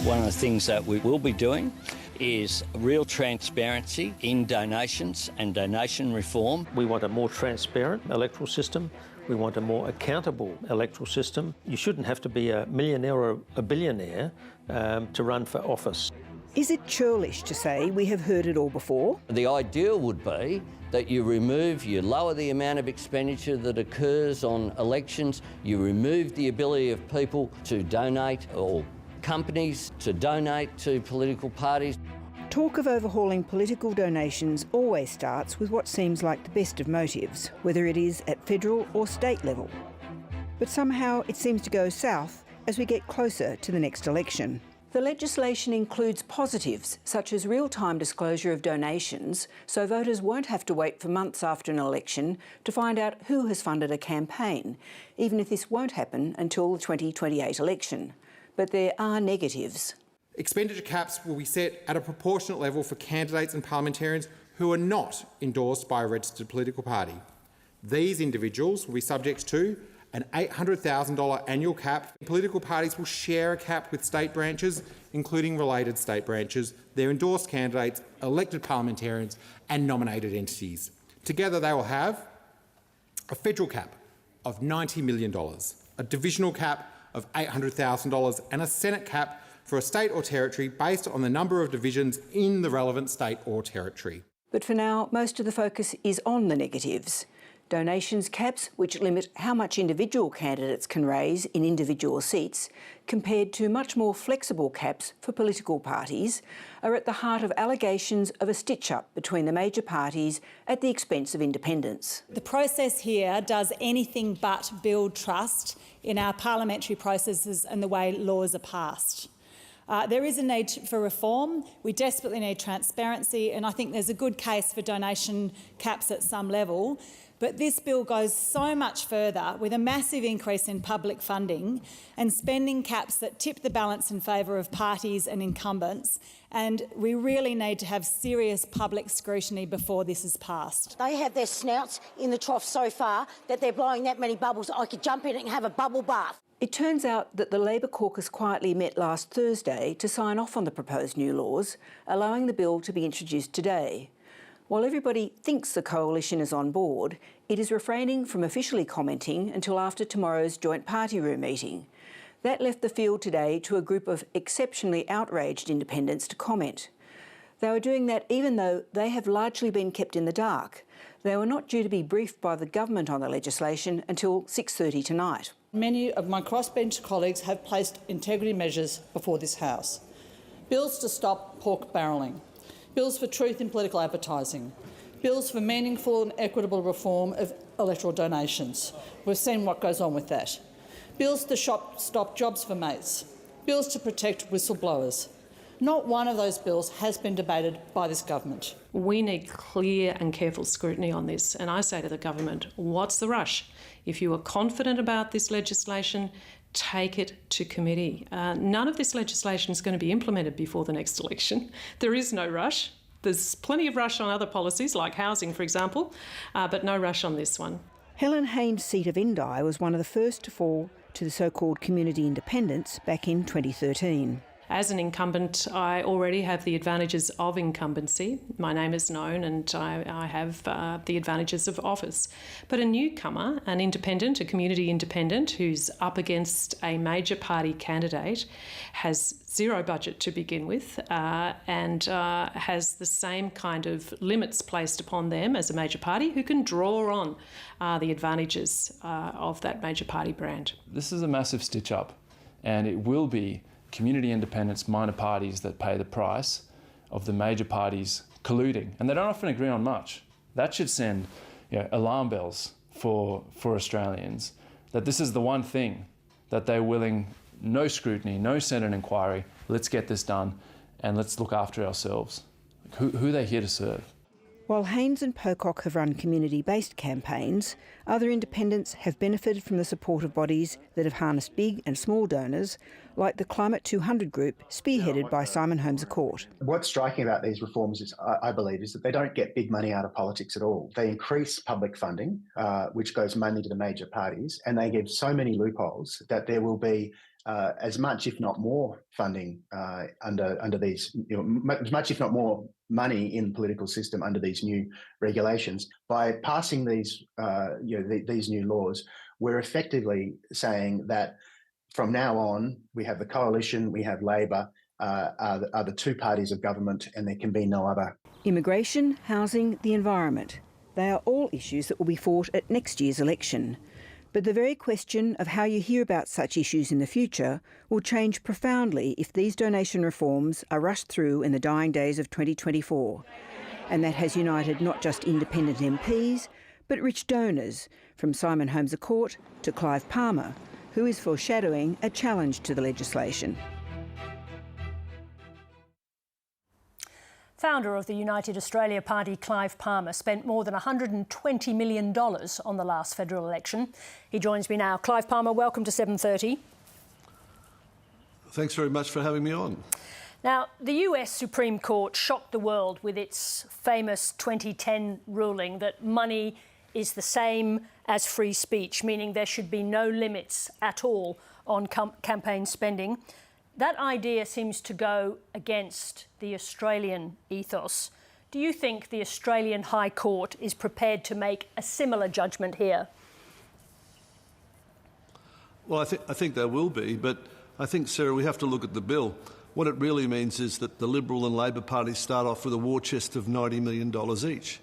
One of the things that we will be doing is real transparency in donations and donation reform. We want a more transparent electoral system. We want a more accountable electoral system. You shouldn't have to be a millionaire or a billionaire to run for office. Is it churlish to say we have heard it all before? The ideal would be that you lower the amount of expenditure that occurs on elections, you remove the ability of people to donate or companies to donate to political parties. Talk of overhauling political donations always starts with what seems like the best of motives, whether it is at federal or state level. But somehow it seems to go south as we get closer to the next election. The legislation includes positives, such as real-time disclosure of donations, so voters won't have to wait for months after an election to find out who has funded a campaign, even if this won't happen until the 2028 election. But there are negatives. Expenditure caps will be set at a proportionate level for candidates and parliamentarians who are not endorsed by a registered political party. These individuals will be subject to an $800,000 annual cap. Political parties will share a cap with state branches, including related state branches, their endorsed candidates, elected parliamentarians and nominated entities. Together they will have a federal cap of $90 million, a divisional cap of $800,000 and a Senate cap for a state or territory based on the number of divisions in the relevant state or territory. But for now, most of the focus is on the negatives. Donations caps, which limit how much individual candidates can raise in individual seats, compared to much more flexible caps for political parties, are at the heart of allegations of a stitch-up between the major parties at the expense of independents. The process here does anything but build trust in our parliamentary processes and the way laws are passed. There is a need for reform. We desperately need transparency, and I think there's a good case for donation caps at some level. But this bill goes so much further, with a massive increase in public funding and spending caps that tip the balance in favour of parties and incumbents, and we really need to have serious public scrutiny before this is passed. They have their snouts in the trough so far that they're blowing that many bubbles I could jump in it and have a bubble bath. It turns out that the Labor caucus quietly met last Thursday to sign off on the proposed new laws, allowing the bill to be introduced today. While everybody thinks the coalition is on board, it is refraining from officially commenting until after tomorrow's joint party room meeting. That left the field today to a group of exceptionally outraged independents to comment. They were doing that even though they have largely been kept in the dark. They were not due to be briefed by the government on the legislation until 6:30 tonight. Many of my crossbench colleagues have placed integrity measures before this House. Bills to stop pork barrelling, bills for truth in political advertising, bills for meaningful and equitable reform of electoral donations. We've seen what goes on with that. Bills to stop jobs for mates, bills to protect whistleblowers. Not one of those bills has been debated by this government. We need clear and careful scrutiny on this, and I say to the government, what's the rush? If you are confident about this legislation, take it to committee. None of this legislation is going to be implemented before the next election. There is no rush. There's plenty of rush on other policies, like housing, for example, but no rush on this one. Helen Haynes' seat of Indi was one of the first to fall to the so-called community independents back in 2013. As an incumbent, I already have the advantages of incumbency. My name is known and I have the advantages of office. But a newcomer, an independent, a community independent who's up against a major party candidate has zero budget to begin with and has the same kind of limits placed upon them as a major party who can draw on the advantages of that major party brand. This is a massive stitch up, and it will be community independents, minor parties that pay the price of the major parties colluding. And they don't often agree on much. That should send alarm bells for Australians, that this is the one thing that they're willing, no scrutiny, no Senate inquiry, let's get this done and let's look after ourselves. Who are they here to serve? While Haynes and Pocock have run community-based campaigns, other independents have benefited from the support of bodies that have harnessed big and small donors, like the Climate 200 group, spearheaded by Simon Holmes à Court. What's striking about these reforms, is, I believe, is that they don't get big money out of politics at all. They increase public funding, which goes mainly to the major parties, and they give so many loopholes that there will be as much, if not more, funding under these, as much, if not more, money in the political system under these new regulations. By passing these, these new laws, we're effectively saying that from now on, we have the coalition, we have Labor, are the two parties of government, and there can be no other. Immigration, housing, the environment. They are all issues that will be fought at next year's election. But the very question of how you hear about such issues in the future will change profoundly if these donation reforms are rushed through in the dying days of 2024. And that has united not just independent MPs, but rich donors, from Simon Holmes à Court to Clive Palmer, who is foreshadowing a challenge to the legislation. Founder of the United Australia Party, Clive Palmer, spent more than $120 million on the last federal election. He joins me now. Clive Palmer, welcome to 7:30. Thanks very much for having me on. Now, the US Supreme Court shocked the world with its famous 2010 ruling that money is the same as free speech, meaning there should be no limits at all on campaign spending. That idea seems to go against the Australian ethos. Do you think the Australian High Court is prepared to make a similar judgment here? Well, I think there will be, but I think, Sarah, we have to look at the bill. What it really means is that the Liberal and Labor parties start off with a war chest of $90 million each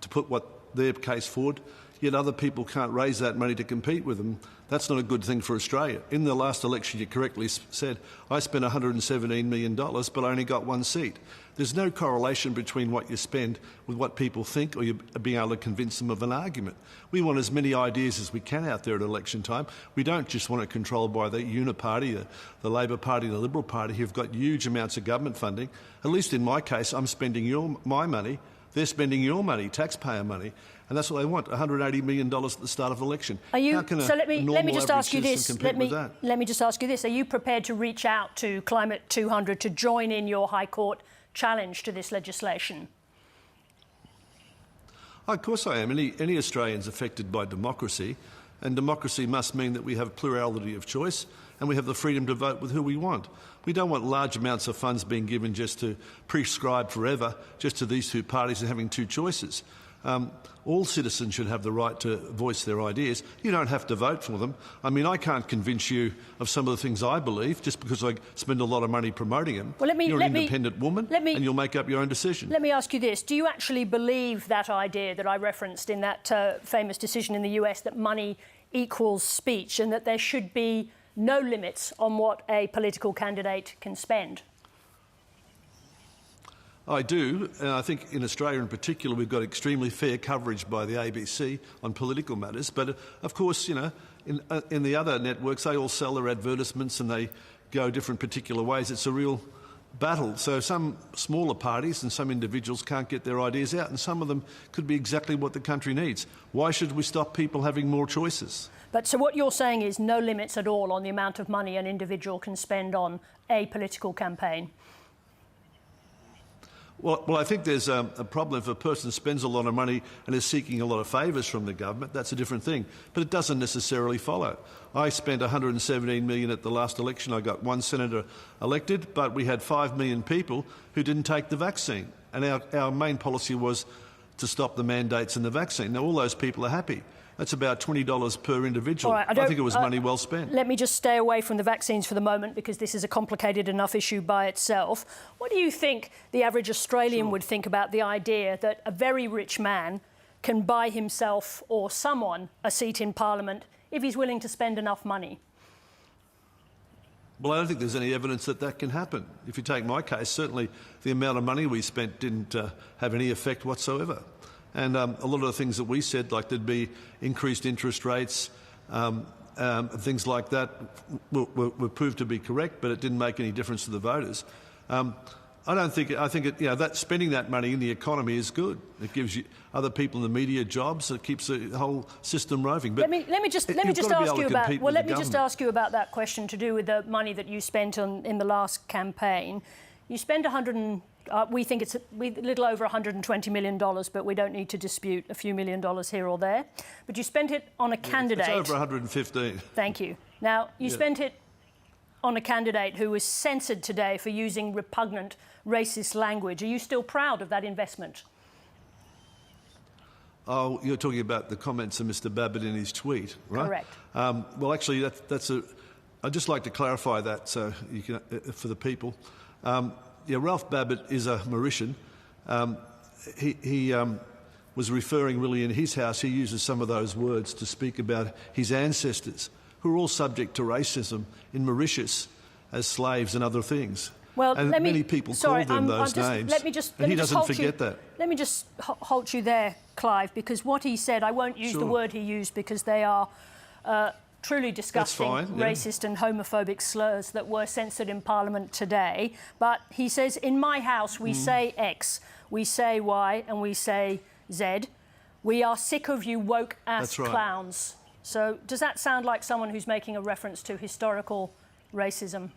to put what their case forward, yet other people can't raise that money to compete with them. That's not a good thing for Australia. In the last election, you correctly said, I spent $117 million, but I only got one seat. There's no correlation between what you spend with what people think or you being able to convince them of an argument. We want as many ideas as we can out there at election time. We don't just want it controlled by the Uniparty, the Labor Party, the Liberal Party, who've got huge amounts of government funding. At least in my case, I'm spending my money. They're spending your money, taxpayer money, and that's what they want, $180 million at the start of an election. Are you, How can so a let me just ask you this. Let me just ask you this. Are you prepared to reach out to Climate 200 to join in your High Court challenge to this legislation? Of course I am. Any Australian's affected by democracy, and democracy must mean that we have plurality of choice and we have the freedom to vote with who we want. We don't want large amounts of funds being given just to prescribe forever, just to these two parties and having two choices. All citizens should have the right to voice their ideas. You don't have to vote for them. I mean, I can't convince you of some of the things I believe just because I spend a lot of money promoting them. Well, You're an independent woman and you'll make up your own decision. Let me ask you this. Do you actually believe that idea that I referenced in that famous decision in the US that money equals speech and that there should be no limits on what a political candidate can spend? I do, and I think in Australia in particular we've got extremely fair coverage by the ABC on political matters. But of course, you know, in the other networks they all sell their advertisements and they go different particular ways. It's a real battle. So some smaller parties and some individuals can't get their ideas out, and some of them could be exactly what the country needs. Why should we stop people having more choices? But so what you're saying is no limits at all on the amount of money an individual can spend on a political campaign? Well, I think there's a problem if a person spends a lot of money and is seeking a lot of favours from the government. That's a different thing. But it doesn't necessarily follow. I spent $117 million at the last election. I got one senator elected, but we had 5 million people who didn't take the vaccine. And our main policy was to stop the mandates and the vaccine. Now, all those people are happy. That's about $20 per individual. Right, I think it was money well spent. Let me just stay away from the vaccines for the moment because this is a complicated enough issue by itself. What do you think the average Australian would think about the idea that a very rich man can buy himself or someone a seat in Parliament if he's willing to spend enough money? Well, I don't think there's any evidence that that can happen. If you take my case, certainly the amount of money we spent didn't have any effect whatsoever. And a lot of the things that we said, like there'd be increased interest rates, things like that, were proved to be correct, but it didn't make any difference to the voters. I think that spending that money in the economy is good. It gives you other people in the media jobs. It keeps the whole system roving. But let me just ask you about that question to do with the money that you spent in the last campaign. You spent we think it's a little over $120 million, but we don't need to dispute a few $1 million here or there. But you spent it on a candidate. It's over 115. Thank you. Now, you spent it on a candidate who was censored today for using repugnant racist language. Are you still proud of that investment? Oh, you're talking about the comments of Mr Babbitt in his tweet, right? Correct. Well, actually, I'd just like to clarify that so you can, for the people. Ralph Babbitt is a Mauritian. He was referring really in his house, he uses some of those words to speak about his ancestors, who are all subject to racism in Mauritius as slaves and other things. Well, and many people call them those names, and he doesn't forget that. Let me just halt you there, Clive, because what he said, I won't use the word he used because they are truly disgusting, racist and homophobic slurs that were censored in Parliament today. But he says, in my house, we say X, we say Y, and we say Z. We are sick of you woke-ass clowns. So does that sound like someone who's making a reference to historical racism?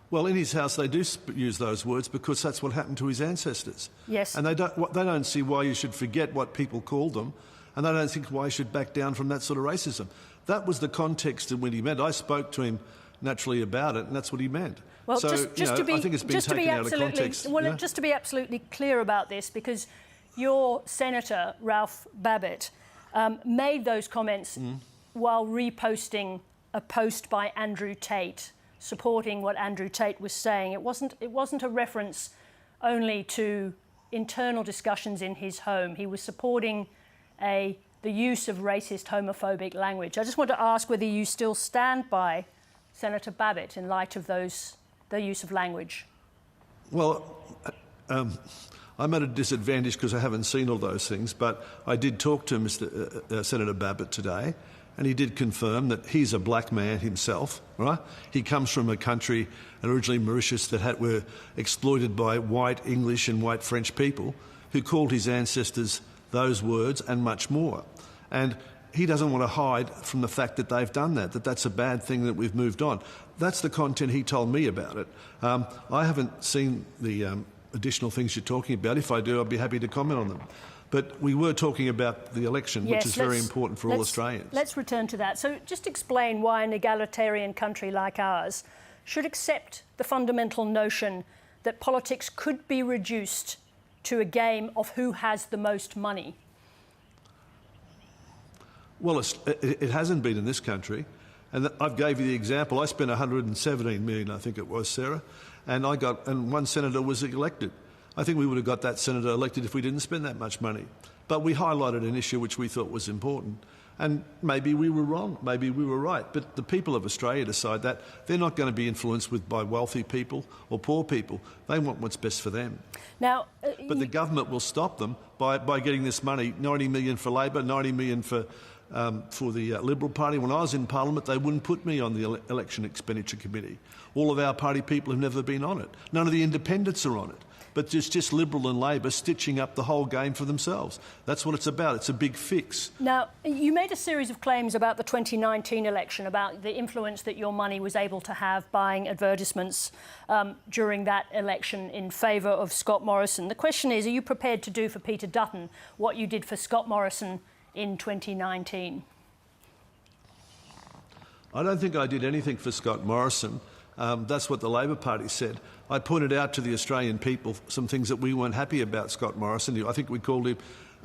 Well, in his house, they do use those words because that's what happened to his ancestors. Yes. And they don't see why you should forget what people called them, and they don't think why you should back down from that sort of racism. That was the context in which he meant. I spoke to him naturally about it, and that's what he meant. Well, so, just to be, I think it's been taken out of context. Well, just to be absolutely clear about this, because your Senator, Ralph Babbitt, made those comments while reposting a post by Andrew Tate, supporting what Andrew Tate was saying. It wasn't a reference only to internal discussions in his home. He was supporting the use of racist, homophobic language. I just want to ask whether you still stand by Senator Babbitt in light of the use of language. Well, I'm at a disadvantage because I haven't seen all those things, but I did talk to Senator Babbitt today, and he did confirm that he's a black man himself, right? He comes from a country, originally Mauritius, that were exploited by white English and white French people who called his ancestors those words and much more. And he doesn't want to hide from the fact that they've done that that's a bad thing, that we've moved on. That's the content he told me about it. I haven't seen the additional things you're talking about. If I do, I'd be happy to comment on them. But we were talking about the election, which is very important for all Australians. Let's return to that. So just explain why an egalitarian country like ours should accept the fundamental notion that politics could be reduced to a game of who has the most money. Well, it hasn't been in this country. And I gave you the example. I spent $117 million, I think it was, Sarah, and one senator was elected. I think we would have got that senator elected if we didn't spend that much money. But we highlighted an issue which we thought was important. And maybe we were wrong, maybe we were right. But the people of Australia decide that. They're not going to be influenced by wealthy people or poor people. They want what's best for them. Now, but the government will stop them by getting this money, $90 million for Labor, $90 million for the Liberal Party. When I was in Parliament, they wouldn't put me on the Election Expenditure Committee. All of our party people have never been on it. None of the independents are on it. But it's just Liberal and Labor stitching up the whole game for themselves. That's what it's about. It's a big fix. Now, you made a series of claims about the 2019 election, about the influence that your money was able to have buying advertisements during that election in favour of Scott Morrison. The question is, are you prepared to do for Peter Dutton what you did for Scott Morrison in 2019? I don't think I did anything for Scott Morrison. That's what the Labor Party said. I pointed out to the Australian people some things that we weren't happy about Scott Morrison. I think we called him,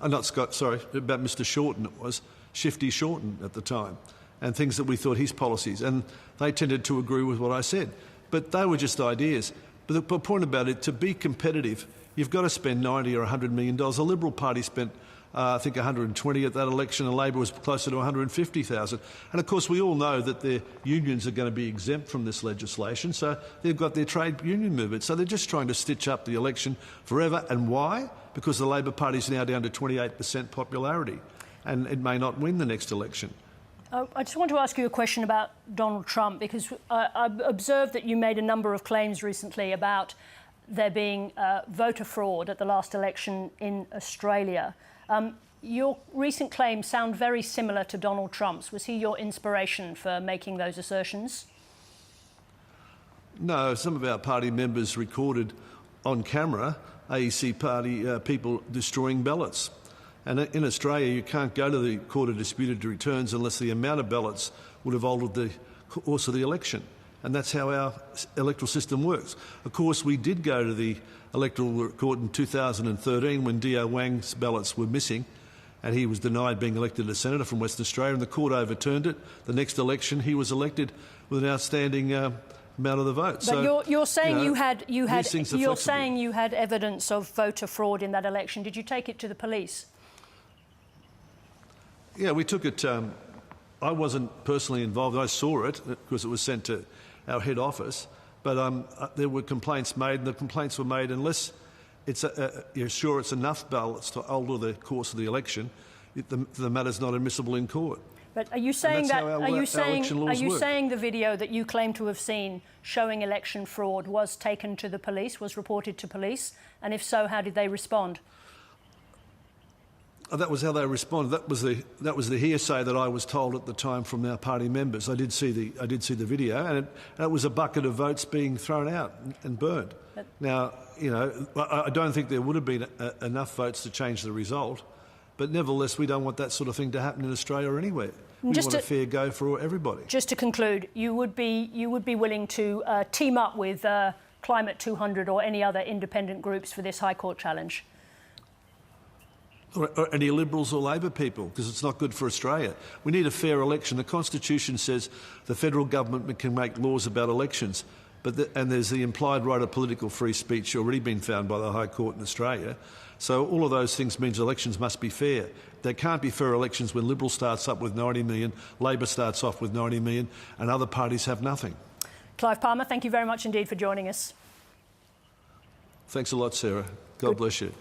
not Scott, sorry, about Mr Shorten it was, Shifty Shorten at the time, and things that we thought his policies, and they tended to agree with what I said. But they were just ideas. But the point about it, to be competitive, you've got to spend $90 or $100 million. The Liberal Party spent I think 120 at that election, and Labor was closer to 150,000. And of course, we all know that their unions are going to be exempt from this legislation, so they've got their trade union movement. So they're just trying to stitch up the election forever. And why? Because the Labor Party is now down to 28% popularity, and it may not win the next election. I just want to ask you a question about Donald Trump, because I observed that you made a number of claims recently about there being voter fraud at the last election in Australia. Your recent claims sound very similar to Donald Trump's. Was he your inspiration for making those assertions? No, some of our party members recorded on camera AEC party people destroying ballots. And in Australia, you can't go to the Court of Disputed Returns unless the amount of ballots would have altered the course of the election. And that's how our electoral system works. Of course, we did go to the Electoral Court in 2013 when D.O. Wang's ballots were missing, and he was denied being elected as senator from Western Australia, and the court overturned it. The next election, he was elected with an outstanding amount of the vote. But so you're saying you had you're saying you had evidence of voter fraud in that election. Did you take it to the police? Yeah, we took it. I wasn't personally involved. I saw it because it was sent to our head office. But there were complaints made, and the complaints were made unless you're sure it's enough ballots to alter the course of the election, the matter's not admissible in court. But are you saying that? Are you work. saying the video that you claim to have seen showing election fraud was taken to the police, was reported to police, and if so, how did they respond? That was how they responded. That was the hearsay that I was told at the time from our party members. I did see the video, and it was a bucket of votes being thrown out and burned. Now, you know, I don't think there would have been enough votes to change the result, but nevertheless, we don't want that sort of thing to happen in Australia or anywhere. We want a fair go for everybody. Just to conclude, you would be willing to team up with Climate 200 or any other independent groups for this High Court challenge? Or any Liberals or Labor people, because it's not good for Australia. We need a fair election. The Constitution says the federal government can make laws about elections, and there's the implied right of political free speech already been found by the High Court in Australia. So all of those things means elections must be fair. There can't be fair elections when Liberal starts up with 90 million, Labor starts off with 90 million, and other parties have nothing. Clive Palmer, thank you very much indeed for joining us. Thanks a lot, Sarah. God bless you.